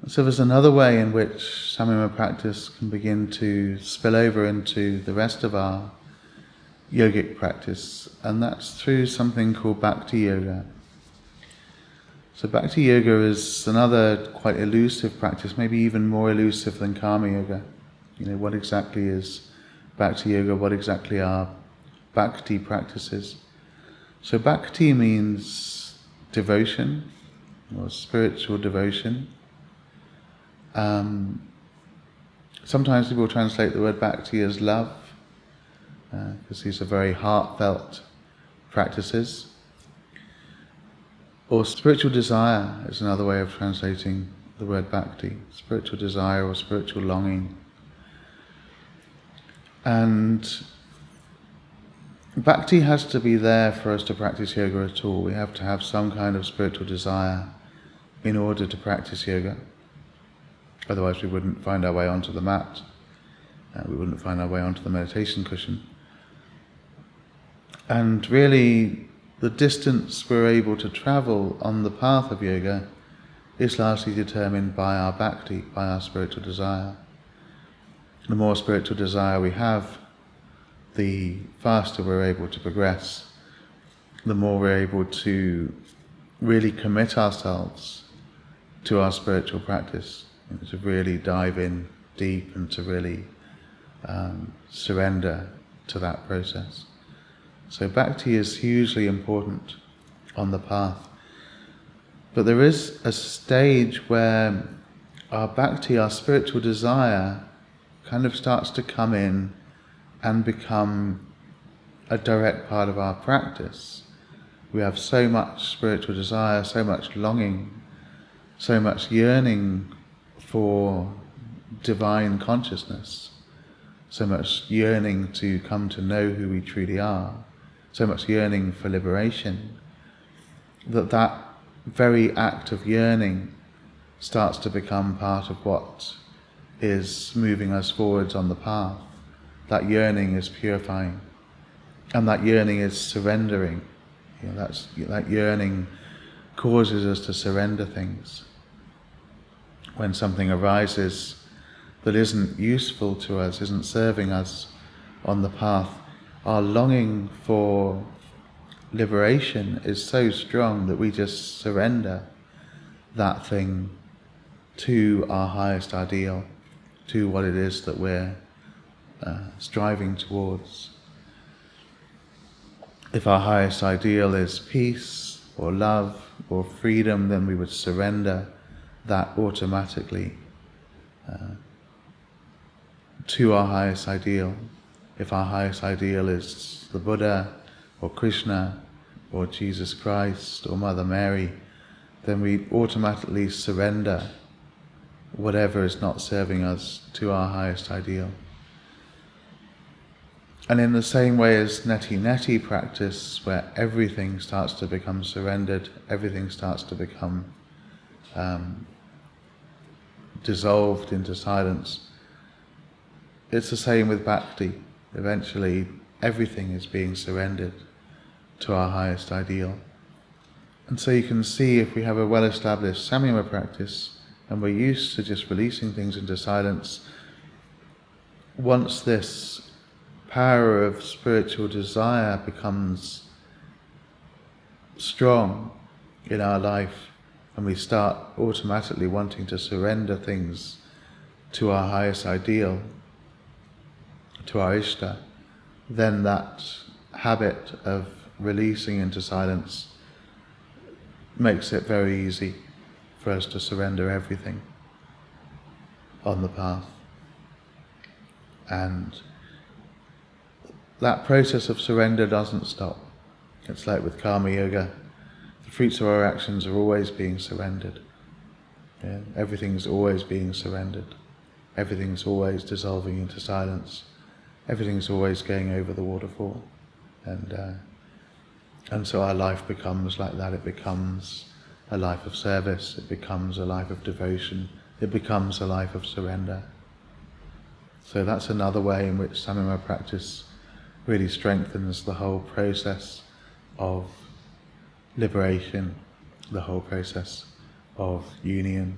So there's another way in which Samyama practice can begin to spill over into the rest of our yogic practice, and that's through something called Bhakti Yoga. So Bhakti Yoga is another quite elusive practice, maybe even more elusive than Karma Yoga. What exactly is Bhakti Yoga? What exactly are Bhakti practices? So Bhakti means devotion, or spiritual devotion. Sometimes people translate the word Bhakti as love, because these are very heartfelt practices. Or spiritual desire is another way of translating the word Bhakti. Spiritual desire or spiritual longing. And Bhakti has to be there for us to practice yoga at all. We have to have some kind of spiritual desire in order to practice yoga. Otherwise we wouldn't find our way onto the mat. We wouldn't find our way onto the meditation cushion. And really, the distance we're able to travel on the path of yoga is largely determined by our bhakti, by our spiritual desire. The more spiritual desire we have, the faster we're able to progress, the more we're able to really commit ourselves to our spiritual practice, to really dive in deep and to really surrender to that process. So bhakti is hugely important on the path. But there is a stage where our bhakti, our spiritual desire, kind of starts to come in and become a direct part of our practice. We have so much spiritual desire, so much longing, so much yearning for divine consciousness, so much yearning to come to know who we truly are, so much yearning for liberation, that very act of yearning starts to become part of what is moving us forwards on the path. That yearning is purifying, and that yearning is surrendering. That yearning causes us to surrender things. When something arises that isn't useful to us, isn't serving us on the path, our longing for liberation is so strong that we just surrender that thing to our highest ideal, to what it is that we're striving towards. If our highest ideal is peace or love or freedom, then we would surrender that automatically to our highest ideal. If our highest ideal is the Buddha or Krishna or Jesus Christ or Mother Mary, then we automatically surrender whatever is not serving us to our highest ideal. And in the same way as neti practice, where everything starts to become surrendered, everything starts to become dissolved into silence, it's the same with bhakti. Eventually, everything is being surrendered to our highest ideal. And so you can see, if we have a well-established Samyama practice, and we're used to just releasing things into silence, once this power of spiritual desire becomes strong in our life, and we start automatically wanting to surrender things to our highest ideal, to our Ishta, then that habit of releasing into silence makes it very easy for us to surrender everything on the path. And that process of surrender doesn't stop. It's like with Karma Yoga. The fruits of our actions are always being surrendered. Yeah? Everything's always being surrendered. Everything's always dissolving into silence. Everything's always going over the waterfall. And so our life becomes like that. It becomes a life of service. It becomes a life of devotion. It becomes a life of surrender. So that's another way in which Samyama practice really strengthens the whole process of liberation, the whole process of union,